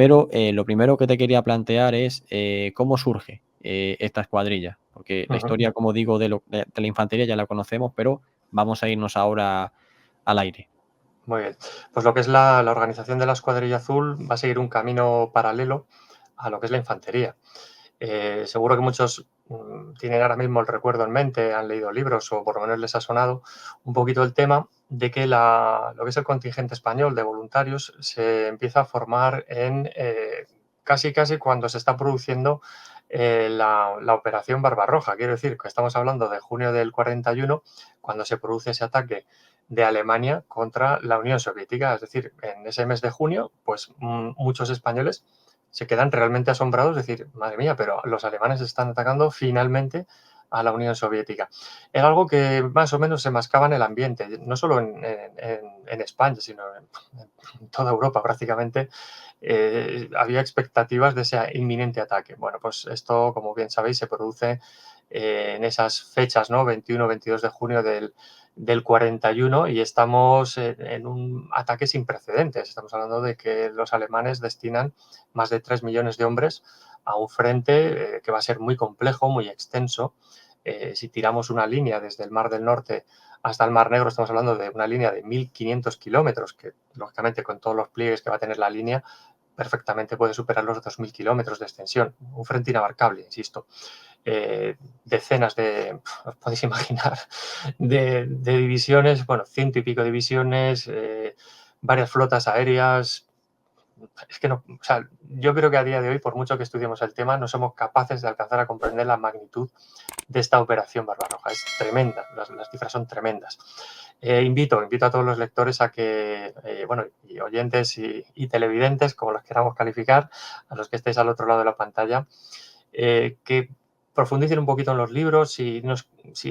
Pero lo primero que te quería plantear es cómo surge esta escuadrilla, porque la Ujú. historia, como digo, de la infantería ya la conocemos, pero vamos a irnos ahora al aire. Muy bien. Pues lo que es la organización de la Escuadrilla Azul va a seguir un camino paralelo a lo que es la infantería. Seguro que muchos tienen ahora mismo el recuerdo en mente, han leído libros o por lo menos les ha sonado un poquito el tema de que lo que es el contingente español de voluntarios se empieza a formar en casi cuando se está produciendo la operación Barbarroja. Quiero decir que estamos hablando de junio del 41, cuando se produce ese ataque de Alemania contra la Unión Soviética. Es decir, en ese mes de junio, pues muchos españoles se quedan realmente asombrados, decir, madre mía, pero los alemanes están atacando finalmente a la Unión Soviética. Era algo que más o menos se mascaba en el ambiente, no solo en España, sino en toda Europa prácticamente. Había expectativas de ese inminente ataque. Bueno, pues esto, como bien sabéis, se produce en esas fechas, ¿no? 21, 22 de junio del 41 y estamos en un ataque sin precedentes. Estamos hablando de que los alemanes destinan más de 3 millones de hombres a un frente que va a ser muy complejo, muy extenso. Si tiramos una línea desde el Mar del Norte hasta el Mar Negro, estamos hablando de una línea de 1.500 kilómetros, que lógicamente con todos los pliegues que va a tener la línea, perfectamente puede superar los 2.000 kilómetros de extensión. Un frente inabarcable, insisto. Decenas os podéis imaginar, de divisiones, bueno, ciento y pico divisiones, varias flotas aéreas. Es que no, o sea, yo creo que a día de hoy, por mucho que estudiemos el tema, no somos capaces de alcanzar a comprender la magnitud de esta operación Barbarroja. Es tremenda, las cifras son tremendas. Invito a todos los lectores a que, bueno, y oyentes y televidentes, como los queramos calificar, a los que estéis al otro lado de la pantalla, que profundicen un poquito en los libros, si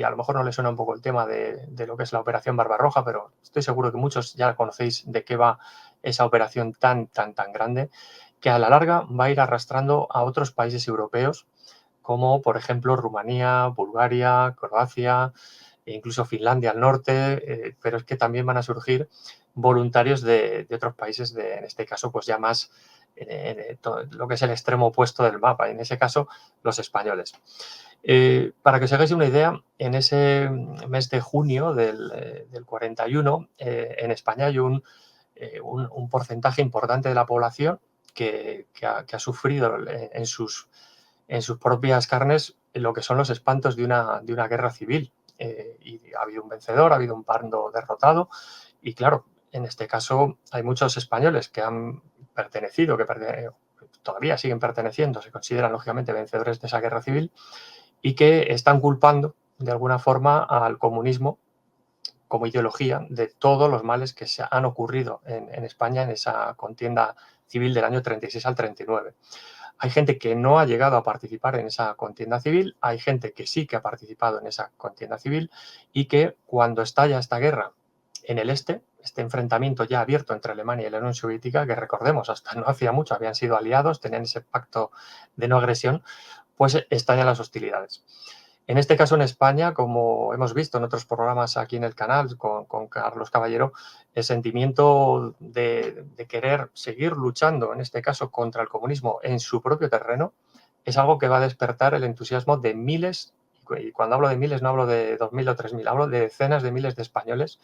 a lo mejor no les suena un poco el tema de lo que es la operación Barbarroja, pero estoy seguro que muchos ya conocéis de qué va esa operación tan grande, que a la larga va a ir arrastrando a otros países europeos, como por ejemplo Rumanía, Bulgaria, Croacia, e incluso Finlandia al norte, pero es que también van a surgir voluntarios de otros países, en este caso, pues ya más lo que es el extremo opuesto del mapa, en ese caso, los españoles. Para que os hagáis una idea, en ese mes de junio del 41, en España hay un porcentaje importante de la población que ha sufrido en sus propias carnes lo que son los espantos de una guerra civil. Y ha habido un vencedor, ha habido un bando derrotado, y claro, en este caso hay muchos españoles que han pertenecido, todavía siguen perteneciendo, se consideran lógicamente vencedores de esa guerra civil, y que están culpando de alguna forma al comunismo como ideología de todos los males que se han ocurrido en España en esa contienda civil del año 36 al 39. Hay gente que no ha llegado a participar en esa contienda civil, hay gente que sí que ha participado en esa contienda civil y que cuando estalla esta guerra en el este enfrentamiento ya abierto entre Alemania y la Unión Soviética, que recordemos, hasta no hacía mucho habían sido aliados, tenían ese pacto de no agresión, pues estallan las hostilidades. En este caso, en España, como hemos visto en otros programas aquí en el canal con Carlos Caballero, el sentimiento de querer seguir luchando, en este caso, contra el comunismo en su propio terreno, es algo que va a despertar el entusiasmo de miles, y cuando hablo de miles no hablo de 2.000 o 3.000, hablo de decenas de miles de españoles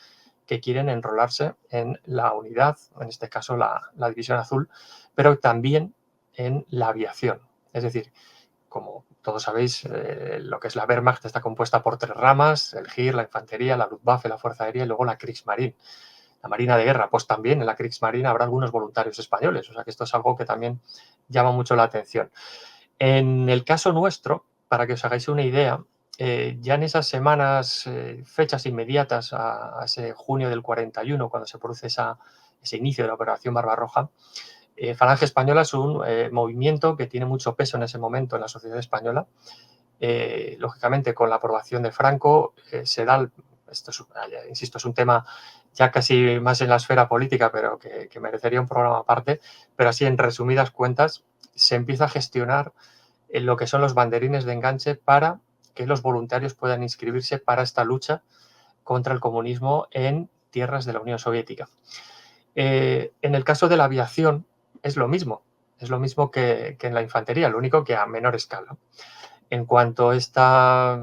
que quieren enrolarse en la unidad, en este caso la División Azul, pero también en la aviación. Es decir, como todos sabéis, lo que es la Wehrmacht está compuesta por 3 ramas: el GIR, la infantería, la Luftwaffe, la Fuerza Aérea, y luego la Kriegsmarine, la Marina de Guerra. Pues también en la Kriegsmarine habrá algunos voluntarios españoles, o sea que esto es algo que también llama mucho la atención. En el caso nuestro, para que os hagáis una idea, ya en esas semanas, fechas inmediatas a ese junio del 41, cuando se produce ese inicio de la Operación Barbarroja, Falange Española es un movimiento que tiene mucho peso en ese momento en la sociedad española. Lógicamente, con la aprobación de Franco, se da, insisto, es un tema ya casi más en la esfera política, pero que merecería un programa aparte, pero así en resumidas cuentas, se empieza a gestionar en lo que son los banderines de enganche para que los voluntarios puedan inscribirse para esta lucha contra el comunismo en tierras de la Unión Soviética. En el caso de la aviación es lo mismo. Es lo mismo que en la infantería, lo único que a menor escala. En cuanto esta,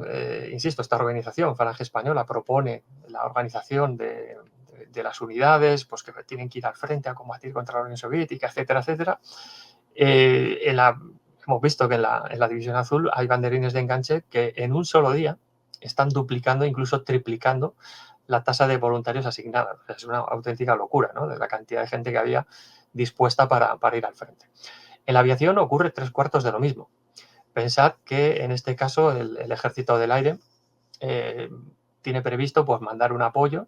insisto, esta organización, Falange Española, propone la organización de las unidades, pues que tienen que ir al frente a combatir contra la Unión Soviética, etcétera, etcétera, hemos visto que en la División Azul hay banderines de enganche que en un solo día están duplicando, incluso triplicando la tasa de voluntarios asignadas. O sea, es una auténtica locura, ¿no?, de la cantidad de gente que había dispuesta para ir al frente. En la aviación ocurre 3/4 de lo mismo. Pensad que en este caso el Ejército del Aire tiene previsto pues, mandar un apoyo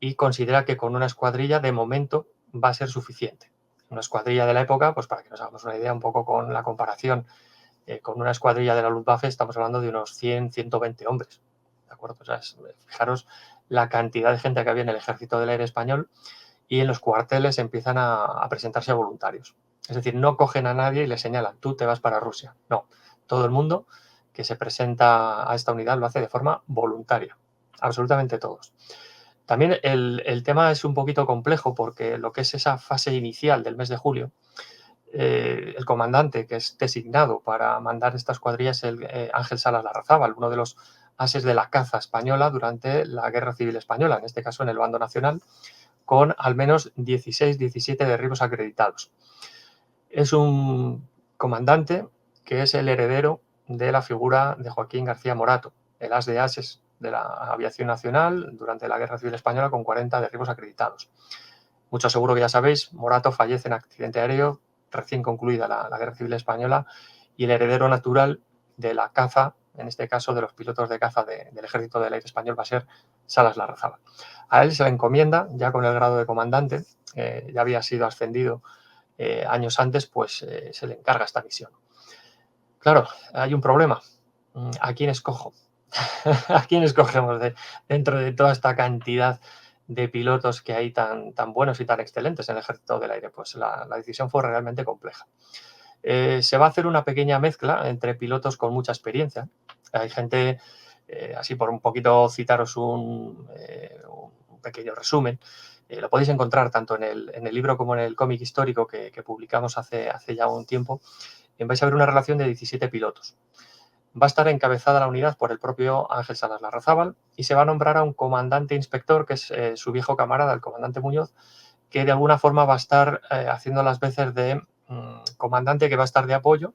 y considera que con una escuadrilla de momento va a ser suficiente. Una escuadrilla de la época, pues para que nos hagamos una idea un poco con la comparación, con una escuadrilla de la Luftwaffe estamos hablando de unos 100, 120 hombres. ¿De acuerdo? O sea, fijaros la cantidad de gente que había en el Ejército del Aire español, y en los cuarteles empiezan a presentarse voluntarios. Es decir, no cogen a nadie y le señalan, tú te vas para Rusia. No, todo el mundo que se presenta a esta unidad lo hace de forma voluntaria, absolutamente todos. También el tema es un poquito complejo porque lo que es esa fase inicial del mes de julio, el comandante que es designado para mandar esta escuadrilla es el Ángel Salas Larrazábal, uno de los ases de la caza española durante la Guerra Civil Española, en este caso en el bando nacional, con al menos 16, 17 derribos acreditados. Es un comandante que es el heredero de la figura de Joaquín García Morato, el as de ases de la aviación nacional durante la Guerra Civil Española, con 40 derribos acreditados. Mucho seguro que ya sabéis, Morato fallece en accidente aéreo recién concluida la Guerra Civil Española, y el heredero natural de la caza, en este caso de los pilotos de caza del Ejército del Aire Español, va a ser Salas Larrazábal. A él se le encomienda, ya con el grado de comandante, ya había sido ascendido años antes, pues se le encarga esta misión. Claro, hay un problema. ¿A quién escojo? ¿A quién escogemos dentro de toda esta cantidad de pilotos que hay tan buenos y tan excelentes en el Ejército del Aire? Pues la decisión fue realmente compleja. Se va a hacer una pequeña mezcla entre pilotos con mucha experiencia. Hay gente, así por un poquito citaros un pequeño resumen, lo podéis encontrar tanto en el libro como en el cómic histórico que publicamos hace ya un tiempo. Vais a ver una relación de 17 pilotos. Va a estar encabezada la unidad por el propio Ángel Salas Larrazábal y se va a nombrar a un comandante inspector, que es su viejo camarada, el comandante Muñoz, que de alguna forma va a estar haciendo las veces de comandante, que va a estar de apoyo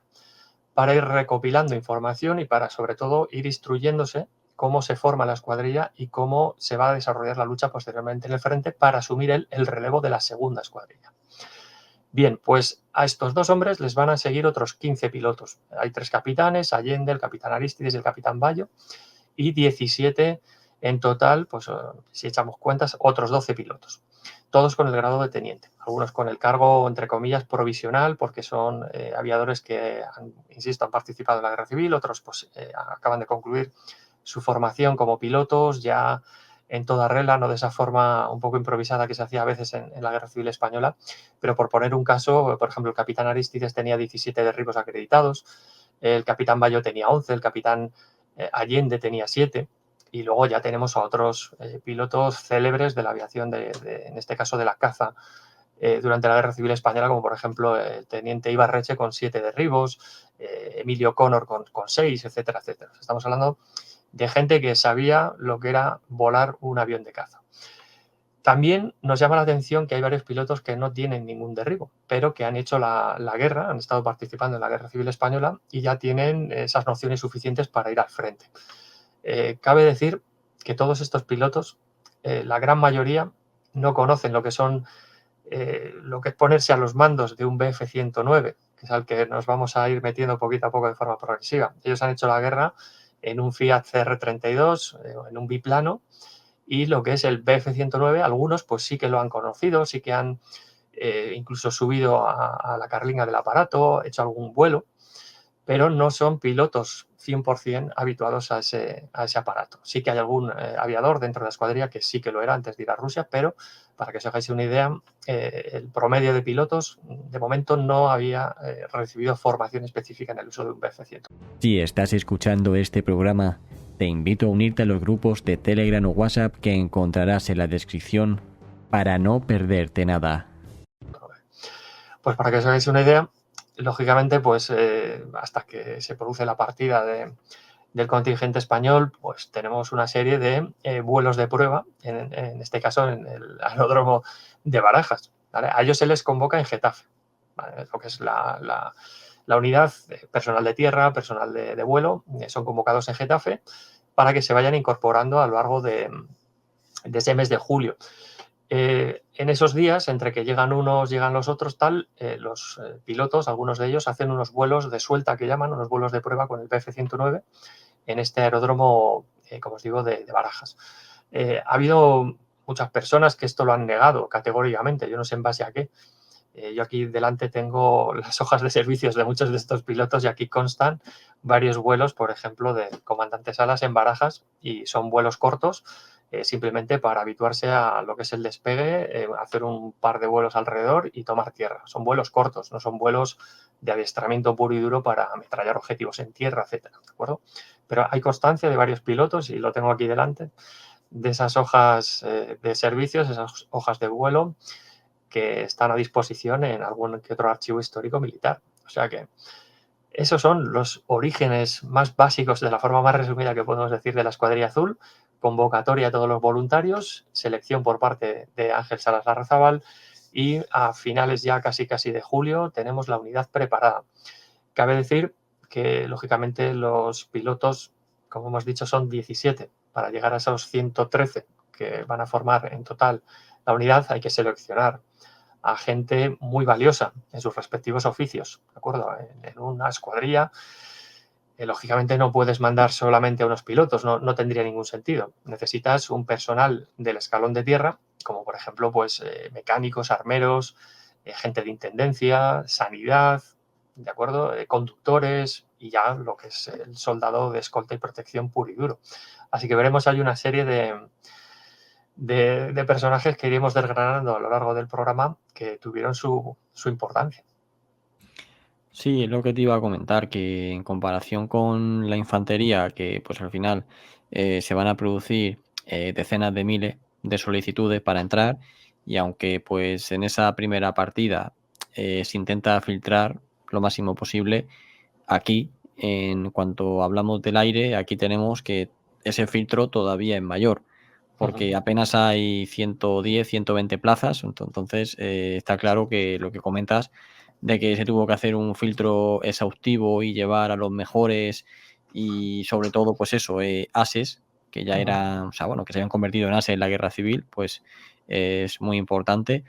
para ir recopilando información y para, sobre todo, ir instruyéndose cómo se forma la escuadrilla y cómo se va a desarrollar la lucha posteriormente en el frente para asumir el relevo de la segunda escuadrilla. Bien, pues a estos dos hombres les van a seguir otros 15 pilotos. Hay 3 capitanes, Allende, el capitán Aristides y el capitán Bayo, y 17 en total, pues si echamos cuentas, otros 12 pilotos. Todos con el grado de teniente, algunos con el cargo, entre comillas, provisional, porque son aviadores que, insisto, han participado en la Guerra Civil, otros pues acaban de concluir su formación como pilotos ya en toda regla, no de esa forma un poco improvisada que se hacía a veces en la Guerra Civil Española, pero por poner un caso, por ejemplo, el capitán Aristides tenía 17 derribos acreditados, el capitán Bayo tenía 11, el capitán Allende tenía 7, y luego ya tenemos a otros pilotos célebres de la aviación, en este caso de la caza, durante la Guerra Civil Española, como por ejemplo el teniente Ibarreche con 7 derribos, Emilio Connor con 6, etcétera, etcétera. Estamos hablando de gente que sabía lo que era volar un avión de caza. También nos llama la atención que hay varios pilotos que no tienen ningún derribo, pero que han hecho la guerra, han estado participando en la Guerra Civil Española y ya tienen esas nociones suficientes para ir al frente. Cabe decir que todos estos pilotos, la gran mayoría, no conocen lo que son lo que es ponerse a los mandos de un Bf-109, que es al que nos vamos a ir metiendo poquito a poco de forma progresiva. Ellos han hecho la guerra en un Fiat CR32, en un biplano, y lo que es el Bf-109, algunos pues sí que lo han conocido, sí que han incluso subido a la carlinga del aparato, hecho algún vuelo, pero no son pilotos 100% habituados a ese aparato. Sí que hay algún aviador dentro de la escuadrilla que sí que lo era antes de ir a Rusia, pero para que os hagáis una idea, el promedio de pilotos de momento no había recibido formación específica en el uso de un Bf-100. Si estás escuchando este programa, te invito a unirte a los grupos de Telegram o WhatsApp que encontrarás en la descripción para no perderte nada. Pues para que os hagáis una idea, lógicamente, pues hasta que se produce la partida del contingente español, pues tenemos una serie de vuelos de prueba, en este caso en el aeródromo de Barajas, ¿vale? A ellos se les convoca en Getafe, ¿vale? Lo que es la unidad, personal de tierra, personal de vuelo, son convocados en Getafe para que se vayan incorporando a lo largo de ese mes de julio. En esos días, entre que llegan unos, llegan los otros, los pilotos, algunos de ellos, hacen unos vuelos de suelta que llaman, unos vuelos de prueba con el Bf-109 en este aeródromo, como os digo, de Barajas. Ha habido muchas personas que esto lo han negado categóricamente, yo no sé en base a qué. Yo aquí delante tengo las hojas de servicios de muchos de estos pilotos y aquí constan varios vuelos, por ejemplo, del comandante Salas en Barajas, y son vuelos cortos, simplemente para habituarse a lo que es el despegue, hacer un par de vuelos alrededor y tomar tierra. Son vuelos cortos, no son vuelos de adiestramiento puro y duro para ametrallar objetivos en tierra, etcétera, ¿de acuerdo? Pero hay constancia de varios pilotos, y lo tengo aquí delante, de esas hojas de servicios, esas hojas de vuelo, que están a disposición en algún que otro archivo histórico militar. O sea que esos son los orígenes más básicos, de la forma más resumida que podemos decir, de la Escuadrilla Azul: convocatoria a todos los voluntarios, selección por parte de Ángel Salas Larrazábal, y a finales ya casi de julio tenemos la unidad preparada. Cabe decir que, lógicamente, los pilotos, como hemos dicho, son 17. Para llegar a esos 113 que van a formar en total la unidad, hay que seleccionar a gente muy valiosa en sus respectivos oficios, ¿de acuerdo? En una escuadrilla, lógicamente no puedes mandar solamente a unos pilotos, no tendría ningún sentido. Necesitas un personal del escalón de tierra, como por ejemplo, pues mecánicos, armeros, gente de intendencia, sanidad, ¿de acuerdo? Conductores, y ya lo que es el soldado de escolta y protección puro y duro. Así que veremos, hay una serie de personajes que iremos desgranando a lo largo del programa, que tuvieron su importancia. Sí, es lo que te iba a comentar, que en comparación con la infantería, que pues al final se van a producir decenas de miles de solicitudes para entrar, y aunque pues en esa primera partida se intenta filtrar lo máximo posible, aquí, en cuanto hablamos del aire, aquí tenemos que ese filtro todavía es mayor, porque apenas hay 110, 120 plazas, entonces está claro que lo que comentas de que se tuvo que hacer un filtro exhaustivo y llevar a los mejores, y sobre todo, pues eso, ases, que ya eran, o sea, bueno, que se habían convertido en ases en la guerra civil, pues es muy importante.